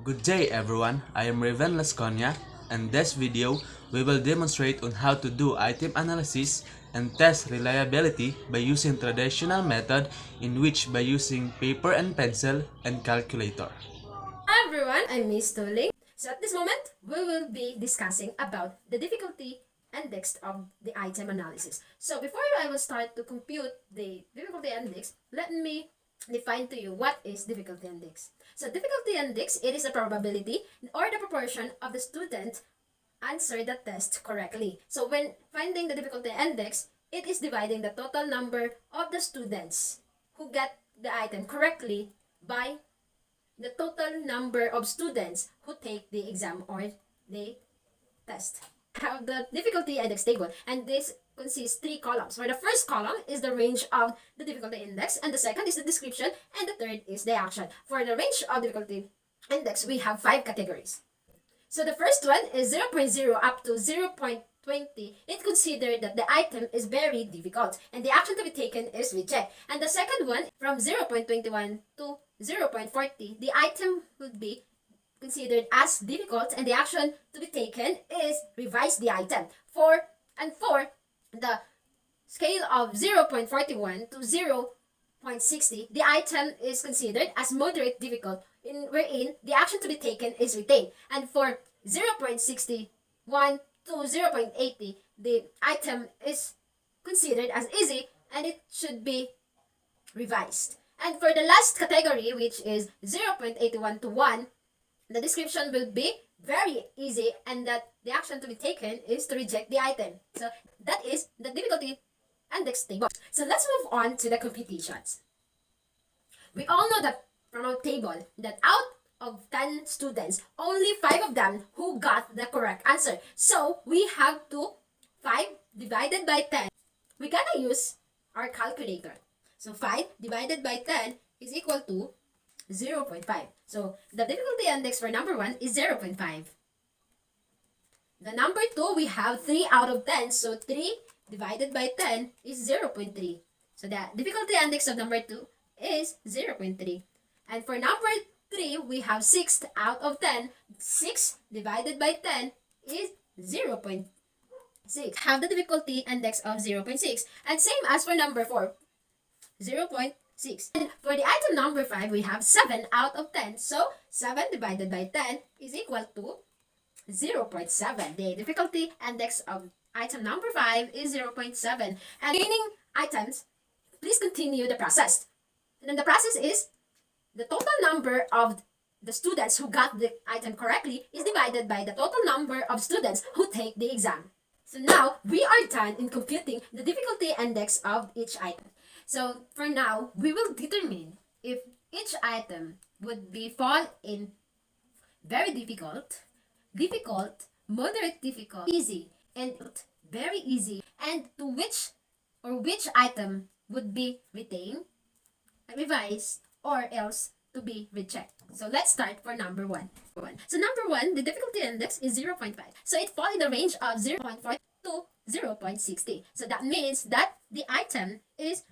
Good day everyone, I am Raven Lasconia, and this video we will demonstrate on how to do item analysis and test reliability by using traditional method in which by using paper and pencil and calculator. Hi everyone, I'm Miss Tuling. So at this moment, we will be discussing about the difficulty index of the item analysis. So before I will start to compute the difficulty index, let me define to you what is difficulty index. So difficulty index, it is the probability or the proportion of the student answer the test correctly. So when finding the difficulty index, it is dividing the total number of the students who get the item correctly by the total number of students who take the exam or the test. Have the difficulty index table, and this consists three columns. Where the first column is the range of the difficulty index, and the second is the description, and the third is the action. For the range of difficulty index, we have 5 categories. So the first one is 0.0 up to 0.20. It considered that the item is very difficult and the action to be taken is reject. And the second one, from 0.21 to 0.40, the item would be considered as difficult and the action to be taken is revise the item. For the scale of 0.41 to 0.60, the item is considered as moderate difficult, wherein the action to be taken is retained. And for 0.61 to 0.80, the item is considered as easy and it should be revised. And for the last category, which is 0.81 to 1, the description will be very easy and that the action to be taken is to reject the item. So that is the difficulty index table. So let's move on to the computations. We all know that from our table that out of 10 students, only 5 of them who got the correct answer. So we have to 5 divided by 10. We gotta use our calculator. So 5 divided by 10 is equal to 0.5. So the difficulty index for number 1 is 0.5. The number 2, we have 3 out of 10. So 3 divided by 10 is 0.3. So the difficulty index of number 2 is 0.3. And for number 3, we have 6 out of 10. 6 divided by 10 is 0.6. Have the difficulty index of 0.6. And same as for number 4, 0.6. And for the item number 5, we have 7 out of 10. So 7 divided by 10 is equal to 0.7. The difficulty index of item number 5 is 0.7. And remaining items, please continue the process. And the process is the total number of the students who got the item correctly is divided by the total number of students who take the exam. So now, we are done in computing the difficulty index of each item. So for now, we will determine if each item would be fall in very difficult, difficult, moderate difficult, easy, and very easy, and to which item would be retained, revised, or else to be rejected. So let's start for number 1. So number 1, the difficulty index is 0.5. So it falls in the range of 0.4 to 0.60. So that means that the item is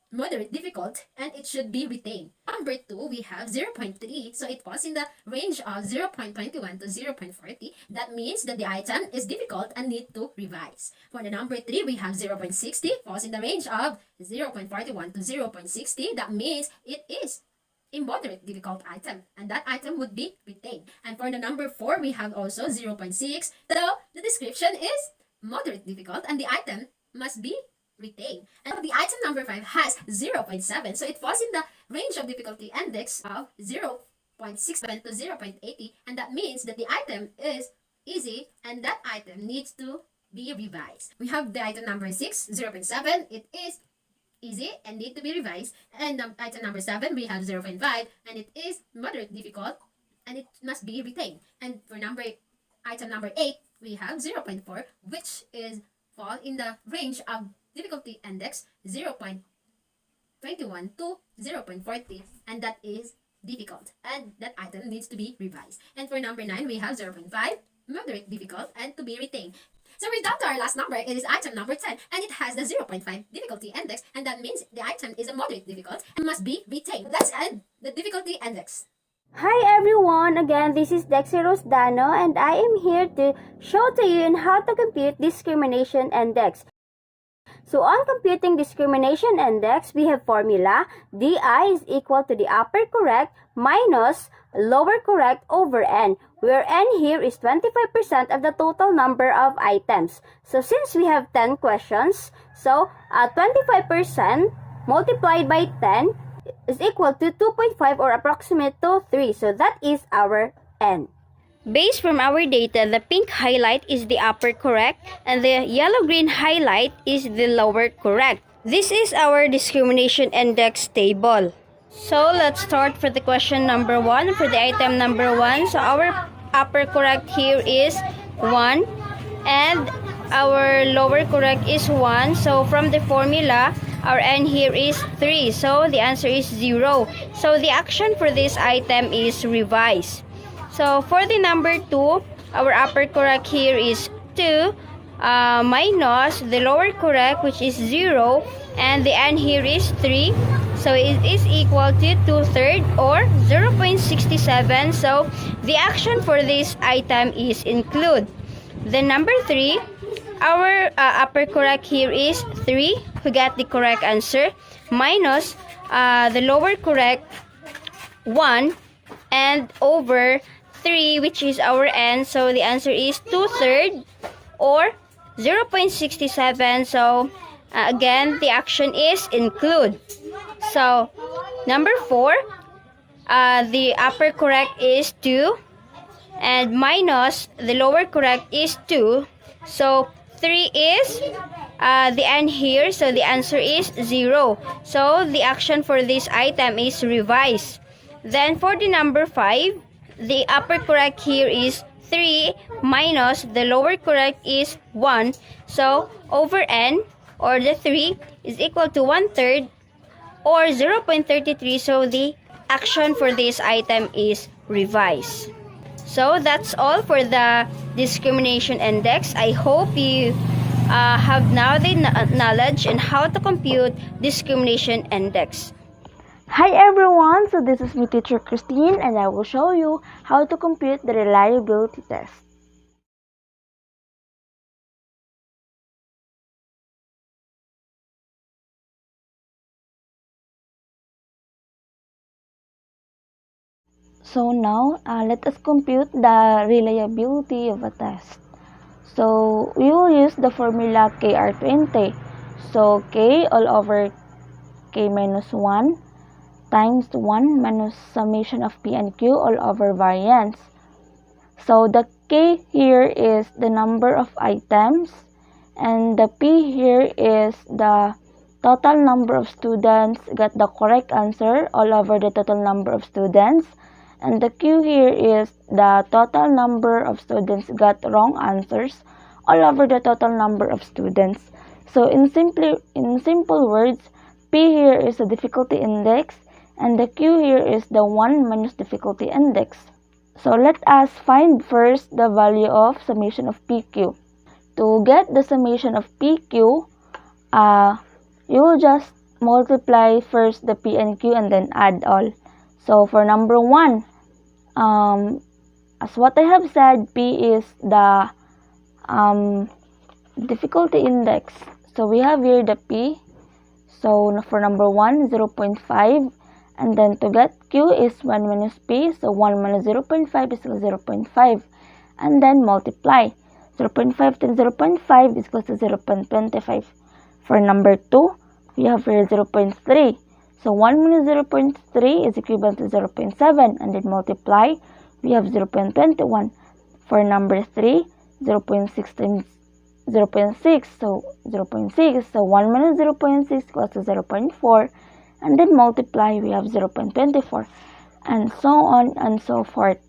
moderate difficult and it should be retained. Number 2, we have 0.3. So it falls in the range of 0.21 to 0.40. That means that the item is difficult and need to revise. For the number 3, we have 0.60. Falls in the range of 0.41 to 0.60. That means it is a moderate difficult item and that item would be retained. And for the number 4, we have also 0.6. So the description is moderate difficult and the item must be retained. And the item number 5 has 0.7. So it falls in the range of difficulty index of 0.67 to 0.80. And that means that the item is easy and that item needs to be revised. We have the item number 6, 0.7. It is easy and need to be revised. And item number 7, we have 0.5. And it is moderate difficult and it must be retained. And for item number 8, we have 0.4, which is fall in the range of difficulty index 0.21 to 0.40, and that is difficult and that item needs to be revised. And for number 9, we have 0.5, moderate difficult and to be retained. So we're down to our last number. It is item number 10 and it has the 0.5 difficulty index, and that means the item is a moderate difficult and must be retained. Let's add the difficulty index. Hi everyone, again this is Dexter Rosdano and I am here to show to you on how to compute discrimination index. So on computing discrimination index, we have formula DI is equal to the upper correct minus lower correct over N, where N here is 25% of the total number of items. So since we have 10 questions, so 25% multiplied by 10 is equal to 2.5 or approximate to 3. So that is our N. Based from our data, the pink highlight is the upper correct and the yellow-green highlight is the lower correct. This is our discrimination index table. So let's start for the question number 1 for the item number 1. So our upper correct here is 1 and our lower correct is 1. So from the formula, our N here is 3. So the answer is 0. So the action for this item is revise. So for the number 2, our upper correct here is 2 minus the lower correct which is 0 and the N here is 3. So it is equal to 2/3 or 0.67. So the action for this item is include. Then number 3, our upper correct here is 3, who got the correct answer, minus the lower correct 1 and over 3 which is our N. So the answer is 2/3 or 0.67. So again, the action is include. So number 4, the upper correct is 2 and minus the lower correct is 2. So 3 is the N here, so the answer is 0. So the action for this item is revise. Then for the number 5, the upper correct here is 3 minus the lower correct is 1. So over N or the 3 is equal to 1/3 or 0.33. So the action for this item is revise. So that's all for the discrimination index. I hope you have now the knowledge on how to compute discrimination index. Hi everyone, so this is my teacher Christine and I will show you how to compute the reliability test. So now, let us compute the reliability of a test. So we will use the formula KR20. So K all over K minus 1 times 1 minus summation of P and Q all over variance. So the K here is the number of items and the P here is the total number of students got the correct answer all over the total number of students, and the Q here is the total number of students got wrong answers all over the total number of students. So in simple words, P here is the difficulty index and the Q here is the 1 minus difficulty index. So let us find first the value of summation of PQ. To get the summation of PQ, you will just multiply first the P and Q and then add all. So for number 1, as what I have said, P is the difficulty index. So we have here the P. So for number 1, 0.5. And then to get Q is 1 minus P. So 1 minus 0.5 is equal to 0.5. And then multiply. 0.5 times 0.5 is equal to 0.25. For number 2, we have here 0.3. So 1 minus 0.3 is equivalent to 0.7. And then multiply, we have 0.21. For number 3, 0.6 times 0.6. So 0.6. So 1 minus 0.6 equals to 0.4. And then multiply, we have 0.24. And so on and so forth.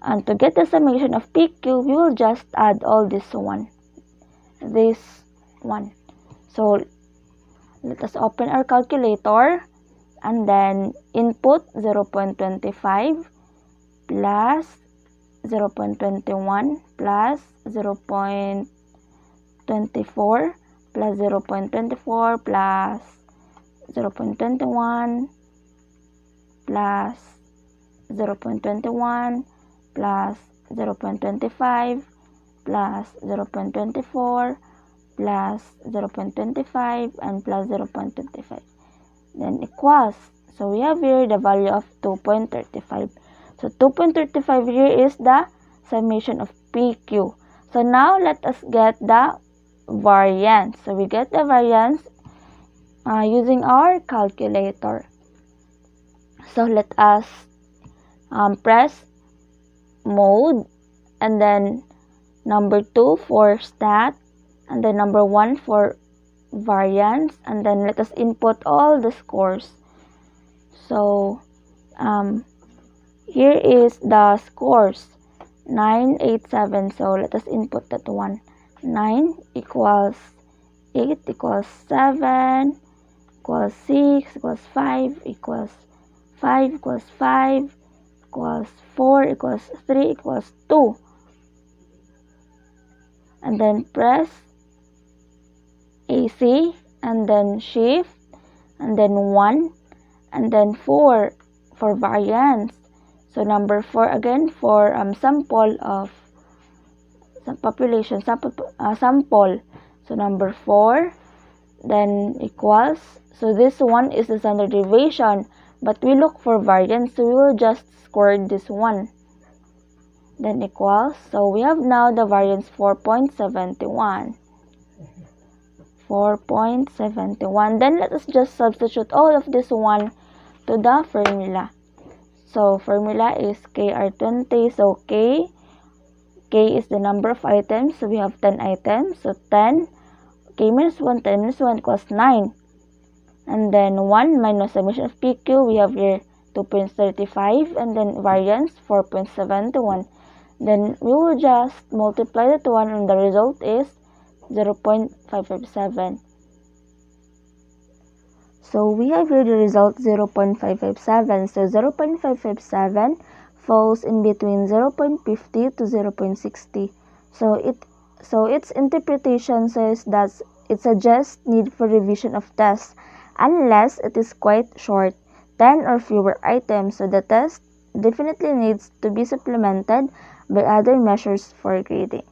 And to get the summation of PQ, we will just add all this one. So let us open our calculator and then input 0.25 plus 0.21 plus 0.24 plus 0.24 plus 0.21 plus 0.21 plus 0.25 plus 0.24 plus 0.25 and plus 0.25. Then equals. So we have here the value of 2.35. So 2.35 here is the summation of PQ. So now let us get the variance. So we get the variance using our calculator. So let us press mode and then number 2 for stat and then number 1 for variance, and then let us input all the scores. So here is the scores 9, 8, 7. So let us input that one. 9 equals 8 equals 7 equals 6 equals 5 equals 5 equals 5 equals 4 equals 3 equals 2. And then press AC and then shift and then 1 and then 4 for variance. So number 4 again for sample of population sample. So number 4 then equals. So this one is the standard deviation, but we look for variance, so we will just square this one. Then equals. So we have now the variance 4.71. 4.71. Then let us just substitute all of this one to the formula. So formula is KR20. So K is the number of items. So we have 10 items. So 10, K minus 1, 10 minus 1 equals 9. And then 1 minus summation of PQ, we have here 2.35. And then variance 4.71. Then we will just multiply that one and the result is 0.557. So we have here the result 0.557. So 0.557 falls in between 0.50 to 0.60. So its interpretation says that it suggests need for revision of tests unless it is quite short, 10 or fewer items. So the test definitely needs to be supplemented by other measures for grading.